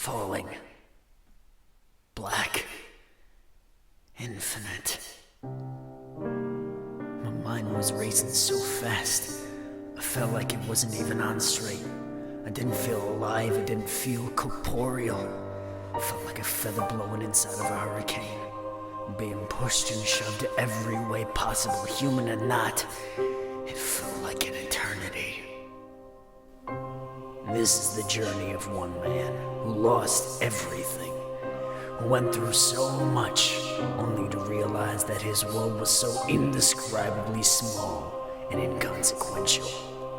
falling. Black. Infinite. My mind was racing so fast, I felt like it wasn't even on straight. I didn't feel alive, it didn't feel corporeal. I felt like a feather blowing inside of a hurricane, being pushed and shoved every way possible, human or not. It felt like an eternity. This is the journey of one man who lost everything, who went through so much, only to realize that his world was so indescribably small and inconsequential.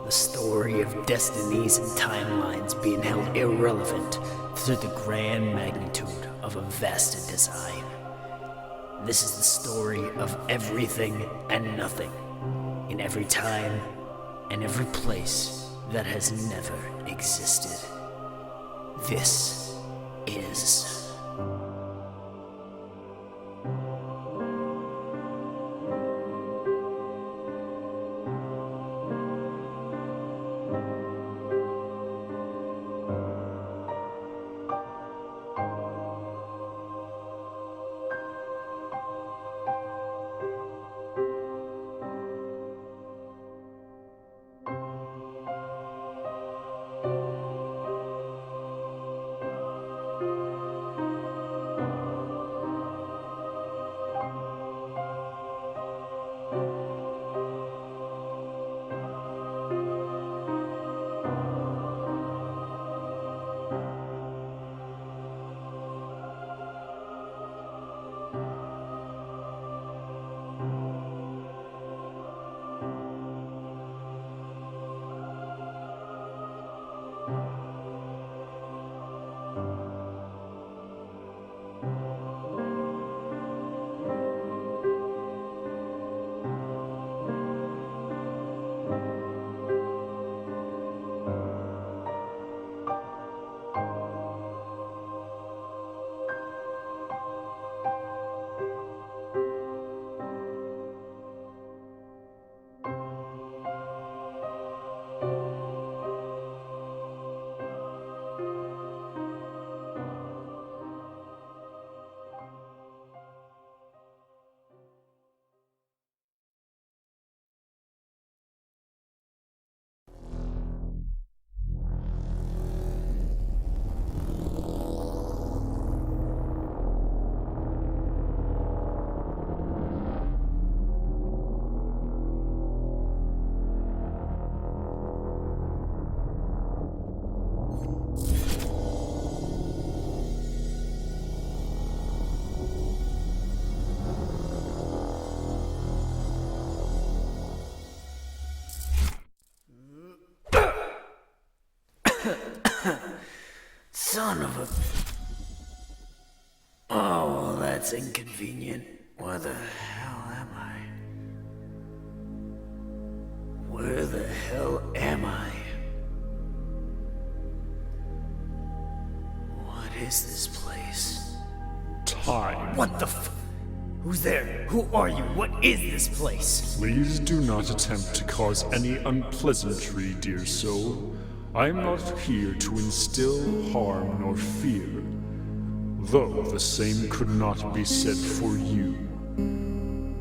The story of destinies and timelines being held irrelevant through the grand magnitude of a vaster design. This is the story of everything and nothing, in every time and every place that has never existed. This is... Son of a... Oh, well, that's inconvenient. Where the hell am I? Where the hell am I? What is this place? Time. What the f... Who's there? Who are you? What is this place? Please do not attempt to cause any unpleasantry, dear soul. I am not here to instill harm nor fear, though the same could not be said for you.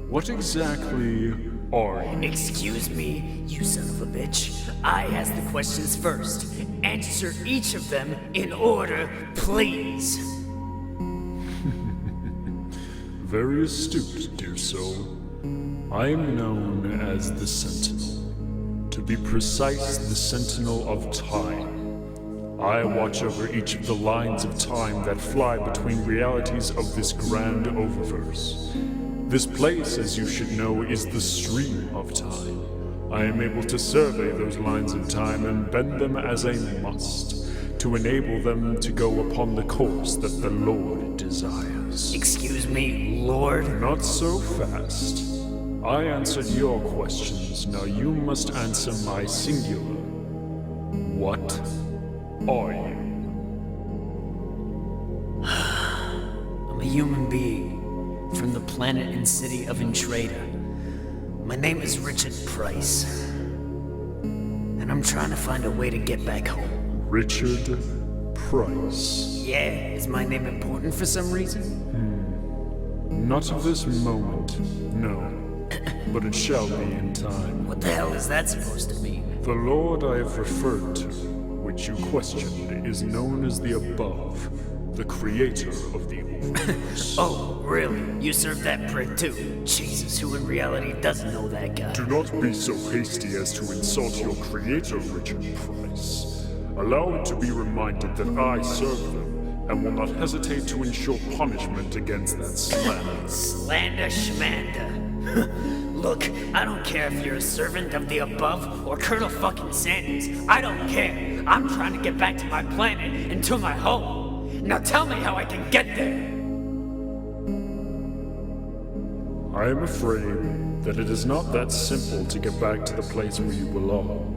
What exactly are you? Excuse me, you son of a bitch. I ask the questions first. Answer each of them in order, please. Very astute, dear soul. I am known as the Sentinel. To be precise, the Sentinel of Time. I watch over each of the lines of time that fly between realities of this grand oververse. This place, as you should know, is the stream of time. I am able to survey those lines of time and bend them as I must, to enable them to go upon the course that the Lord desires. Excuse me, Lord? Not so fast. I answered your questions, now you must answer my singular. What are you? I'm a human being from the planet and city of Intrada. My name is Richard Price, and I'm trying to find a way to get back home. Richard Price. Yeah, is my name important for some reason? Not of this moment, no. But it shall be in time. What the hell is that supposed to mean? The Lord I have referred to, which you questioned, is known as the Above, the creator of the universe. Oh, really? You served that prick too? Jesus, who in reality doesn't know that guy? Do not be so hasty as to insult your creator, Richard Price. Allow it to be reminded that I serve them, and will not hesitate to ensure punishment against that slander. Slander schmander. Look, I don't care if you're a servant of the Above or Colonel fucking Sanders. I don't care. I'm trying to get back to my planet and to my home. Now tell me how I can get there. I am afraid that it is not that simple to get back to the place where you belong.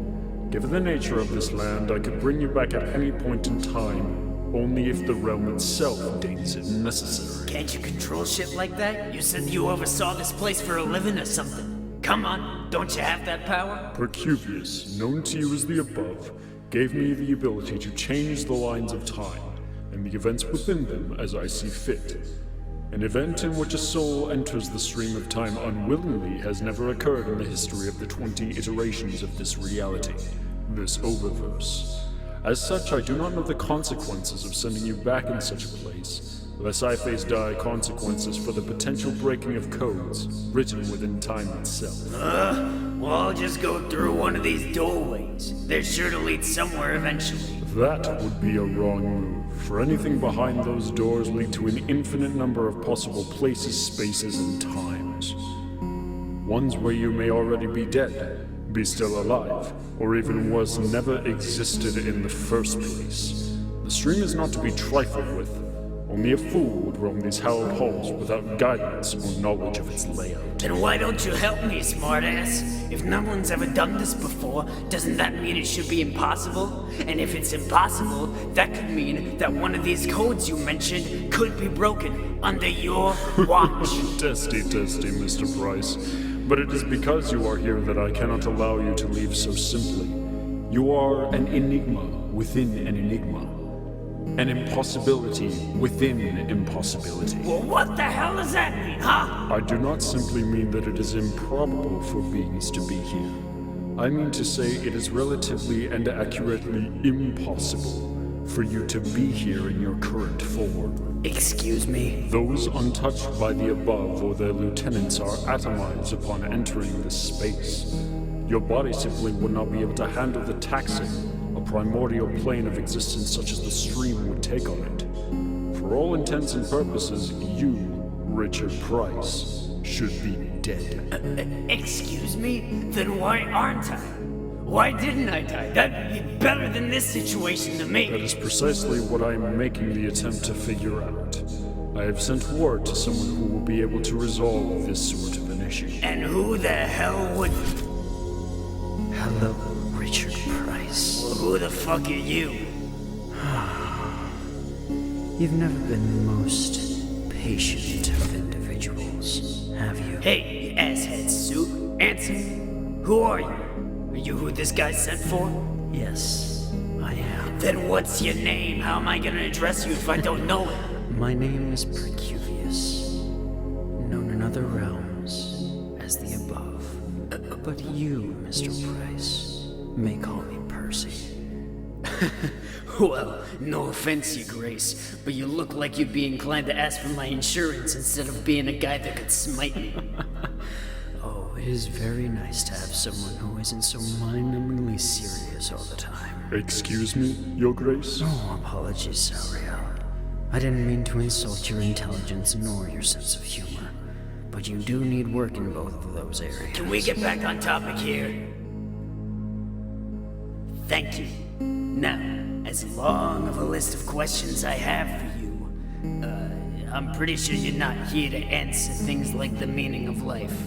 Given the nature of this land, I could bring you back at any point in time, only if the realm itself deems it necessary. Can't you control shit like that? You said you oversaw this place for a living or something. Come on, don't you have that power? Percuvius, known to you as the Above, gave me the ability to change the lines of time, and the events within them as I see fit. An event in which a soul enters the stream of time unwillingly has never occurred in the history of the 20 iterations of this reality, this oververse. As such, I do not know the consequences of sending you back in such a place, lest I face dire consequences for the potential breaking of codes written within time itself. Well, I'll just go through one of these doorways. They're sure to lead somewhere eventually. That would be a wrong move, for anything behind those doors lead to an infinite number of possible places, spaces, and times. Ones where you may already be dead, be still alive, or even worse, never existed in the first place. The stream is not to be trifled with. Only a fool would roam these hallowed halls without guidance or knowledge of its layout. Then why don't you help me, smartass? If no one's ever done this before, doesn't that mean it should be impossible? And if it's impossible, that could mean that one of these codes you mentioned could be broken under your watch. Testy, Mr. Price. But it is because you are here that I cannot allow you to leave so simply. You are an enigma within an enigma. An impossibility within impossibility. Well, what the hell does that mean, huh? I do not simply mean that it is improbable for beings to be here. I mean to say it is relatively and accurately impossible for you to be here in your current form. Excuse me? Those untouched by the Above or their lieutenants are atomized upon entering this space. Your body simply would not be able to handle the taxing a primordial plane of existence such as the stream would take on it. For all intents and purposes, you, Richard Price, should be dead. Excuse me? Then why aren't I? Why didn't I die? That'd be better than this situation to me. That is precisely what I am making the attempt to figure out. I have sent word to someone who will be able to resolve this sort of an issue. And who the hell would... Hello, Richard Price. Well, who the fuck are you? You've never been the most patient of individuals, have you? Hey, you asshead suit. Answer. Who are you? Are you who this guy sent for? Yes, I am. Then what's your name? How am I gonna address you if I don't know it? My name is Percuvius, known in other realms as the Above. But you, Mr. Price, may call me Percy. Well, no offense, Your Grace, but you look like you'd be inclined to ask for my insurance instead of being a guy that could smite me. Oh, it is very nice to have someone who isn't so mind-numbingly serious all the time. Excuse me, Your Grace? Oh, apologies, Sauriel. I didn't mean to insult your intelligence nor your sense of humor, but you do need work in both of those areas. Can we get back on topic here? Thank you. Now, as long of a list of questions I have for you, I'm pretty sure you're not here to answer things like the meaning of life.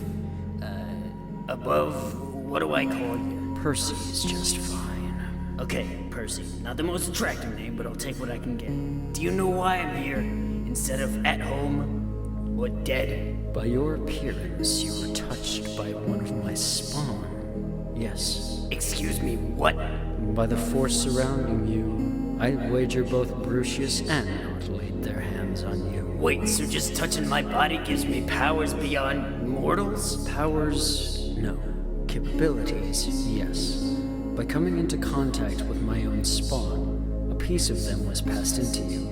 Above, what do I call you? Percy is just fine. Okay, Percy. Not the most attractive name, but I'll take what I can get. Do you know why I'm here instead of at home or dead? By your appearance, you were touched by one of my spawn. Yes. Excuse me, what? By the force surrounding you, I'd wager both Brucius and Nord laid their hands on you. Wait, so just touching my body gives me powers beyond mortals? Powers, no. Capabilities, yes. By coming into contact with my own spawn, a piece of them was passed into you,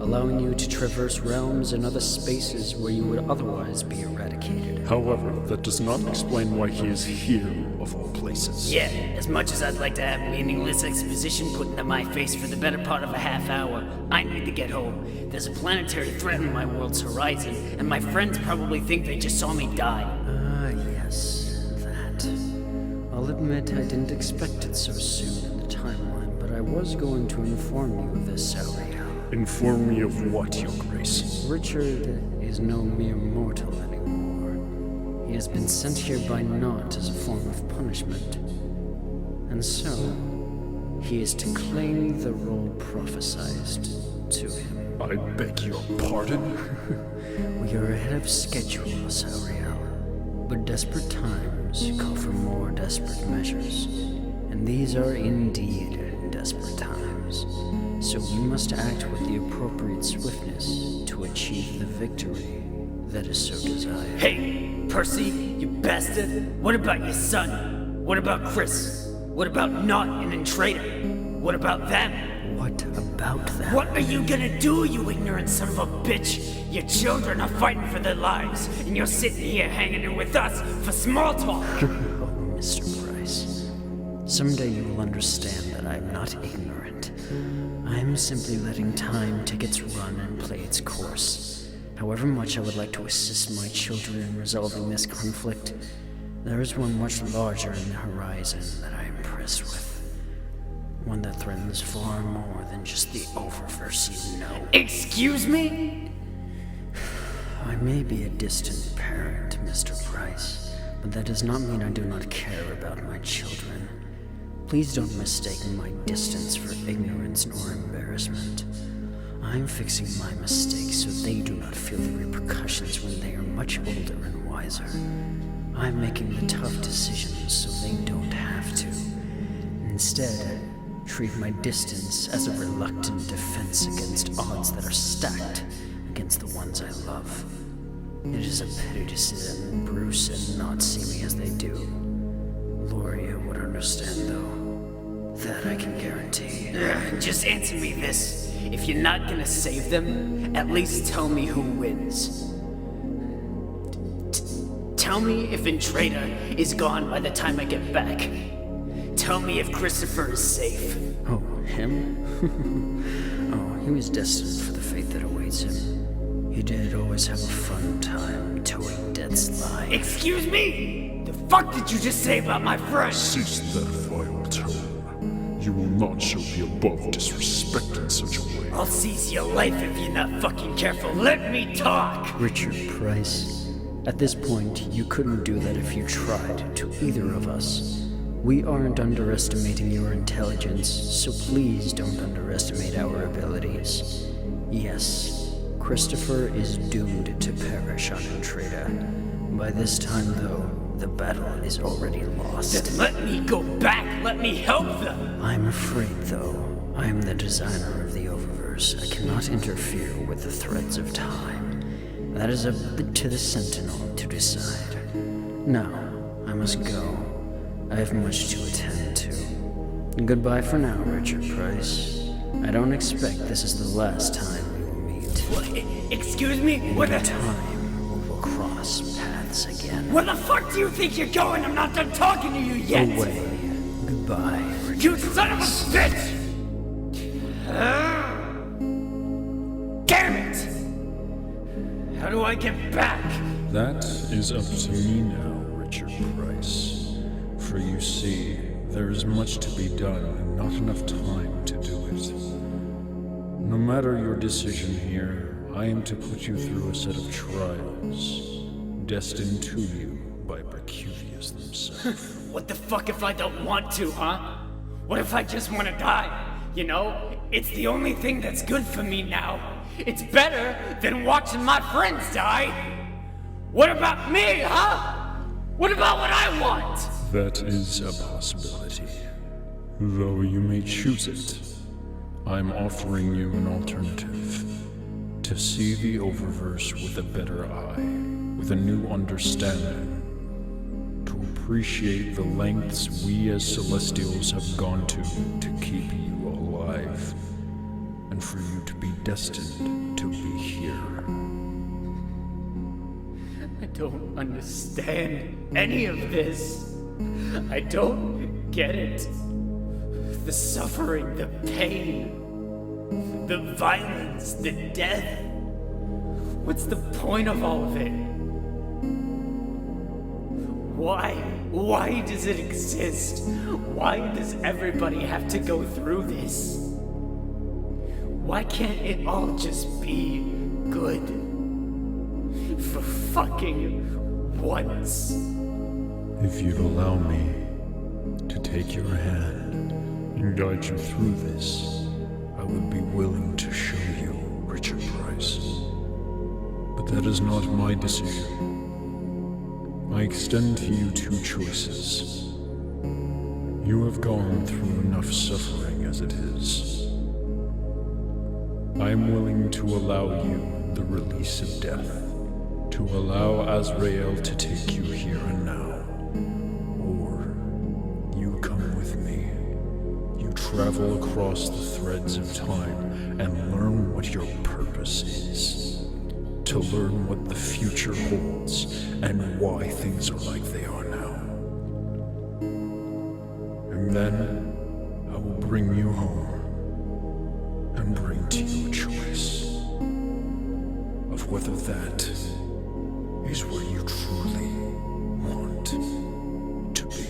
allowing you to traverse realms and other spaces where you would otherwise be eradicated. However, that does not explain why he is here, of all places. Yeah, as much as I'd like to have meaningless exposition put into my face for the better part of a half hour, I need to get home. There's a planetary threat on my world's horizon, and my friends probably think they just saw me die. Ah, yes, that. I'll admit I didn't expect it so soon in the timeline, but I was going to inform you of this, Sauriel. Inform me of what, Your Grace? Richard is no mere mortal anymore. He has been sent here by naught as a form of punishment. And so, he is to claim the role prophesized to him. I beg your pardon? We are ahead of schedule, Sauriel. But desperate times call for more desperate measures. And these are indeed desperate times. So we must act with the appropriate swiftness to achieve the victory that is so desired. Hey, Percy, you bastard! What about your son? What about Chris? What about Not and Entrada? What about them? What about that? What are you gonna do, you ignorant son of a bitch? Your children are fighting for their lives, and you're sitting here hanging in with us for small talk. Oh, Mr. Price. Someday you will understand that I am not ignorant. I am simply letting time take its run and play its course. However much I would like to assist my children in resolving this conflict, there is one much larger in the horizon that I am pressed with. One that threatens far more than just the oververse you know. Excuse me? I may be a distant parent, Mr. Price, but that does not mean I do not care about my children. Please don't mistake my distance for ignorance nor embarrassment. I'm fixing my mistakes so they do not feel the repercussions when they are much older and wiser. I'm making the tough decisions so they don't have to. Instead, treat my distance as a reluctant defense against odds that are stacked against the ones I love. It is a pity to see them Bruce and not see me as they do. Loria would understand, though. That I can guarantee. Just answer me this. If you're not gonna save them, at least tell me who wins. Tell me if Entrada is gone by the time I get back. Tell me if Christopher is safe. Oh, him? Oh, he was destined for the fate that awaits him. He did always have a fun time towing death's line. Excuse me? The fuck did you just say about my friend? Cease that vile tone. You will not show the above disrespect in such a way. I'll seize your life if you're not fucking careful. Let me talk! Richard Price, at this point, you couldn't do that if you tried to either of us. We aren't underestimating your intelligence, so please don't underestimate our abilities. Yes, Christopher is doomed to perish on Entrada. By this time, though, the battle is already lost. Just let me go back. Let me help them. I'm afraid, though, I am the designer of the Oververse. I cannot interfere with the threads of time. That is up to the Sentinel to decide. Now, I must go. I have much to attend to. Goodbye for now, Richard Price. I don't expect this is the last time we will meet. What? Excuse me? In Where due the time, we will cross paths again. Where the fuck do you think you're going? I'm not done talking to you yet. Away. Goodbye, Richard You son of a bitch! Damn it! How do I get back? That is up to me now, Richard Price. For you see, there is much to be done and not enough time to do it. No matter your decision here, I am to put you through a set of trials, destined to you by Mercuvius themselves. What the fuck if I don't want to, huh? What if I just want to die? You know, it's the only thing that's good for me now. It's better than watching my friends die. What about me, huh? What about what I want? That is a possibility, though you may choose it. I'm offering you an alternative. To see the oververse with a better eye, with a new understanding. To appreciate the lengths we as Celestials have gone to keep you alive. And for you to be destined to be here. I don't understand any of this. I don't get it. The suffering, the pain, the violence, the death. What's the point of all of it? Why? Why does it exist? Why does everybody have to go through this? Why can't it all just be good? For fucking once. If you'd allow me to take your hand and guide you through this, I would be willing to show you Richard Price. But that is not my decision. I extend to you two choices. You have gone through enough suffering as it is. I am willing to allow you the release of death, to allow Azrael to take you here and now. Or you come with me. You travel across the threads of time and learn what your purpose is. To learn what the future holds and why things are like they are now. And then I will bring you home and bring to you a choice of whether that is where you truly want to be.